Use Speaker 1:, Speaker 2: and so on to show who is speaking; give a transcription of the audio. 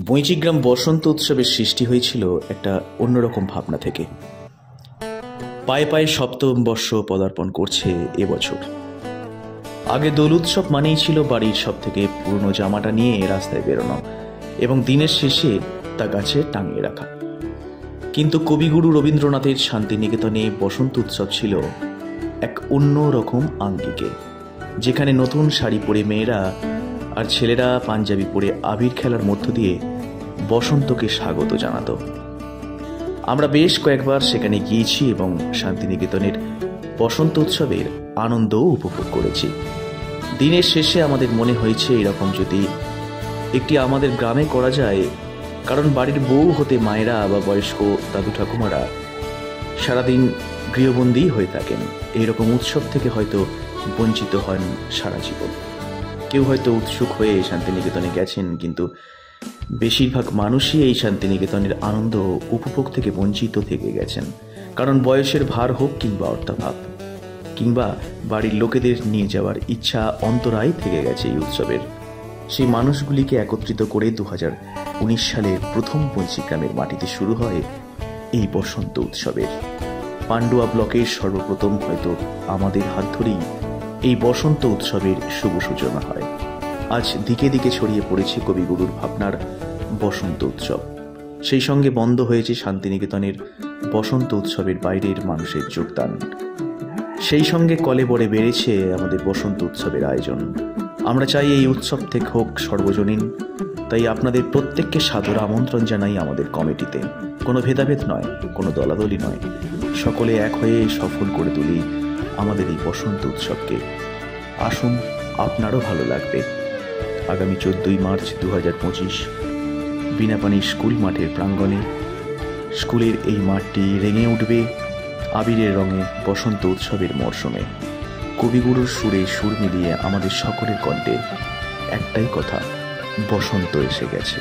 Speaker 1: বৈচিগ্রাম বসন্ত উৎসবের সৃষ্টি হয়েছিল একটা অন্যরকম ভাবনা থেকে। পায়ে পায়ে সপ্তম বর্ষ পদার্পণ করছে এবছর। আগে দোল উৎসব মানেই ছিল বাড়ির সব থেকে পুরনো জামাটা নিয়ে রাস্তায় বেরোনো এবং দিনের শেষে তা গাছে টাঙিয়ে রাখা। কিন্তু কবিগুরু রবীন্দ্রনাথের শান্তিনিকেতনে বসন্ত উৎসব ছিল এক অন্য রকম আঙ্গিকে, যেখানে নতুন শাড়ি পরে মেয়েরা আর ছেলেরা পাঞ্জাবি পরে আবির খেলার মধ্য দিয়ে বসন্তকে স্বাগত জানাতো। আমরা বেশ কয়েকবার সেখানে গিয়েছি এবং শান্তিনিকেতনের বসন্ত উৎসবের আনন্দও উপভোগ করেছি। দিনের শেষে আমাদের মনে হয়েছে এরকম যদি একটি আমাদের গ্রামে করা যায়, কারণ বাড়ির বউ হতে মায়েরা বা বয়স্ক দাদু ঠাকুমারা সারাদিন গৃহবন্দী হয়ে থাকেন। এইরকম উৎসব থেকে হয়তো বঞ্চিত হন সারা জীবন। কেউ হয়তো উৎসুক হয়ে শান্তিনিকেতনে গেছেন, কিন্তু বেশিরভাগ মানুষই এই শান্তিনিকেতনের আনন্দ উপভোগ থেকে বঞ্চিত থেকে গেছেন, কারণ বয়সের ভার হোক কিংবা অর্থাভাব কিংবা বাড়ির লোকেদের নিয়ে যাওয়ার ইচ্ছা অন্তরায় থেকে গেছে এই উৎসবের। সেই মানুষগুলিকে একত্রিত করে 2019 সালে প্রথম বৈচিগ্রামের মাটিতে শুরু হয় এই বসন্ত উৎসবের। পান্ডুয়া ব্লকের সর্বপ্রথম হয়তো আমাদের হাত ধরেই এই বসন্ত উৎসবের শুভ সূচনা হয়। আজ দিকে দিকে ছড়িয়ে পড়েছে কবিগুরুর ভাবনার বসন্ত উৎসব। সেই সঙ্গে বন্ধ হয়েছে শান্তিনিকেতনের বসন্ত উৎসবের বাইরের মানুষের যোগদান। সেই সঙ্গে কলেবরে বেড়েছে আমাদের বসন্ত উৎসবের আয়োজন। আমরা চাই এই উৎসব থেকে হোক সর্বজনীন, তাই আপনাদের প্রত্যেককে সাদর আমন্ত্রণ জানাই আমাদের কমিটিতে। কোনো ভেদাভেদ নয়, কোনো দলাদলি নয়, সকলে এক হয়ে সফল করে তুলি আমাদের এই বসন্ত উৎসবকে। আসুন, আপনারও ভালো লাগবে। আগামী 14ই মার্চ 2025 বিনাপানি স্কুল মাঠের প্রাঙ্গণে স্কুলের এই মাঠটি রেঙে উঠবে আবিরের রঙে বসন্ত উৎসবের মরশুমে। কবিগুরুর সুরে সুর মিলিয়ে আমাদের সকলের কণ্ঠে একটাই কথা, বসন্ত এসে গেছে।